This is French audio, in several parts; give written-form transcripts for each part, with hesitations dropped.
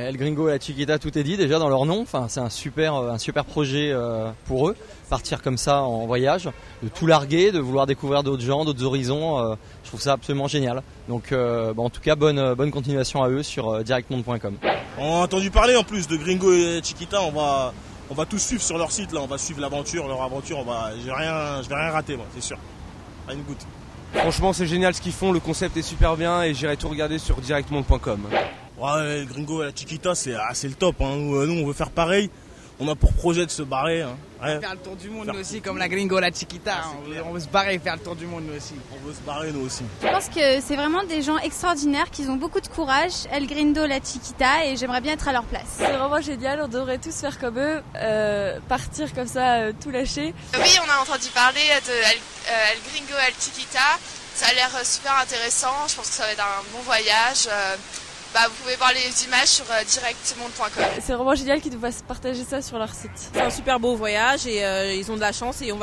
El Gringo et la Chiquita, tout est dit déjà dans leur nom. Enfin, c'est un super projet pour eux. Partir comme ça en voyage, de tout larguer, de vouloir découvrir d'autres gens, d'autres horizons. Je trouve ça absolument génial. Donc, en tout cas, bonne continuation à eux sur directmonde.com. On a entendu parler en plus de Gringo et Chiquita. On va tous suivre sur leur site. Là, on va suivre leur aventure. Je vais rien rater, moi, c'est sûr. Pas une goutte. Franchement, c'est génial ce qu'ils font. Le concept est super bien et j'irai tout regarder sur directmonde.com. Ouais, le Gringo et la Chiquita, c'est le top. Hein. Nous, on veut faire pareil. On a pour projet de se barrer. Hein. Ouais. Faire le tour du monde, nous aussi, comme la Gringo, la Chiquita. On veut se barrer et faire le tour du monde, nous aussi. On veut se barrer, nous aussi. Je pense que c'est vraiment des gens extraordinaires qui ont beaucoup de courage. El Gringo, la Chiquita, et j'aimerais bien être à leur place. C'est vraiment génial, on devrait tous faire comme eux, partir comme ça, tout lâcher. Oui, on a entendu parler de El Gringo, El Chiquita. Ça a l'air super intéressant, je pense que ça va être un bon voyage. Vous pouvez voir les images sur directmonde.com. C'est vraiment génial qu'ils nous fassent partager ça sur leur site. C'est un super beau voyage et ils ont de la chance et ils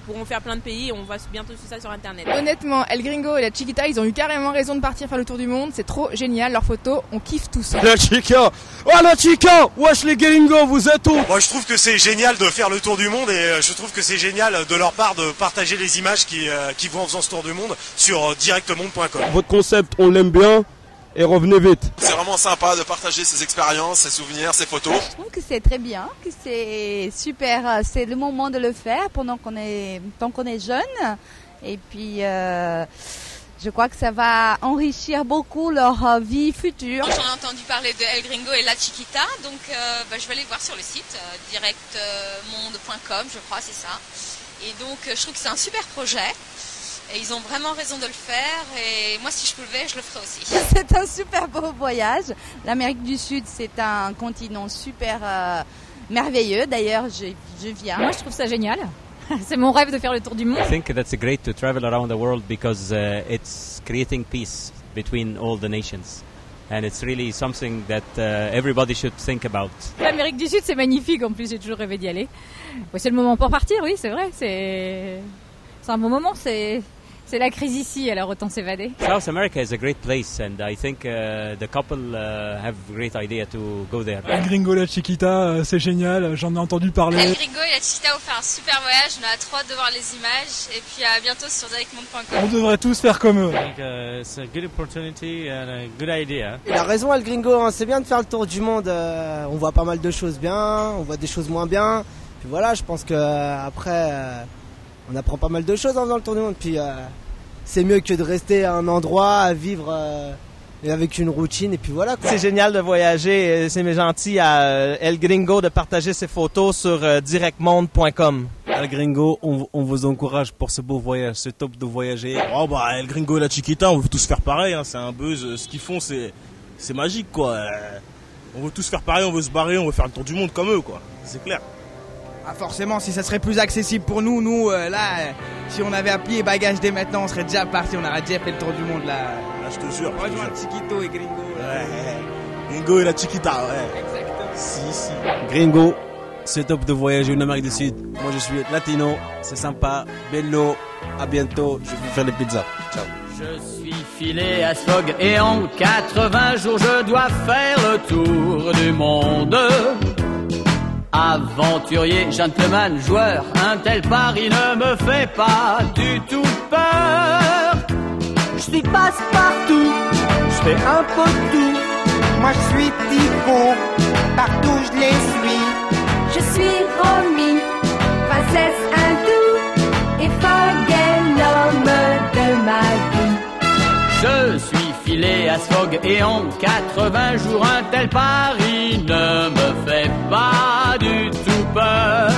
pourront faire plein de pays et on va bientôt suivre ça sur internet. Honnêtement, El Gringo et la Chiquita, ils ont eu carrément raison de partir faire le tour du monde. C'est trop génial, leurs photos, on kiffe tous. La Chica, wesh les Gringos, vous êtes où? Moi je trouve que c'est génial de faire le tour du monde et je trouve que c'est génial de leur part de partager les images qui vont en faisant ce tour du monde sur directmonde.com. Votre concept, on l'aime bien. Et revenez vite. C'est vraiment sympa de partager ses expériences, ses souvenirs, ses photos. Je trouve que c'est très bien, que c'est super, c'est le moment de le faire tant qu'on est jeune. Et puis je crois que ça va enrichir beaucoup leur vie future. J'en ai entendu parler de El Gringo et la Chiquita, donc je vais aller voir sur le site directmonde.com, je crois, c'est ça. Et donc je trouve que c'est un super projet. Et ils ont vraiment raison de le faire et moi si je pouvais je le ferais aussi. C'est un super beau voyage. L'Amérique du Sud c'est un continent super merveilleux. D'ailleurs je viens. Moi je trouve ça génial. C'est mon rêve de faire le tour du monde. I think that's great to travel around the world because it's creating peace between all the nations. And it's really something that everybody should think about. L'Amérique du Sud c'est magnifique en plus, j'ai toujours rêvé d'y aller. Ouais, c'est le moment pour partir, oui c'est vrai. C'est un bon moment, c'est la crise ici, alors autant s'évader. South America is a great place and I think the couple have a great idea to go there. El Gringo et la Chiquita, c'est génial, j'en ai entendu parler. El Gringo et la Chiquita vont faire un super voyage, on a trop hâte de voir les images et puis à bientôt sur directmonde.com. On devrait tous faire comme eux. It's a good opportunity and a good idea. Il a raison El Gringo, hein, c'est bien de faire le tour du monde, on voit pas mal de choses bien, on voit des choses moins bien. Puis voilà, je pense que après on apprend pas mal de choses en faisant le tour du monde. Puis c'est mieux que de rester à un endroit, à vivre avec une routine. Et puis voilà, quoi. C'est génial de voyager. C'est gentil à El Gringo de partager ses photos sur directmonde.com. El Gringo, on vous encourage pour ce beau voyage. C'est top de voyager. Oh El Gringo et la Chiquita, on veut tous faire pareil. Hein. C'est un buzz. Ce qu'ils font, c'est magique, quoi. On veut tous faire pareil, on veut se barrer, on veut faire le tour du monde comme eux, quoi. C'est clair. Ah forcément, si ça serait plus accessible pour nous, si on avait appelé les bagages dès maintenant, on serait déjà parti, on aurait déjà fait le tour du monde là. Je te jure. Rejoins Chiquito et Gringo. Gringo et la Chiquita, ouais. Exactement. Si. Gringo, c'est top de voyager en Amérique du Sud. Moi je suis latino, c'est sympa. Bello, à bientôt, je vais faire des pizzas. Ciao. Je suis filé à Sfog et en 80 jours je dois faire le tour du monde. Aventurier, gentleman, joueur, un tel pari ne me fait pas du tout peur. Je suis passe-partout, je fais un peu de tout. Moi je suis Thibaut, partout je les suis. Je suis Romy, princesse hindoue, et Fogg est l'homme de ma vie. Je suis filé à Sfog et en 80 jours un tel pari ne me fait pas du tout peur.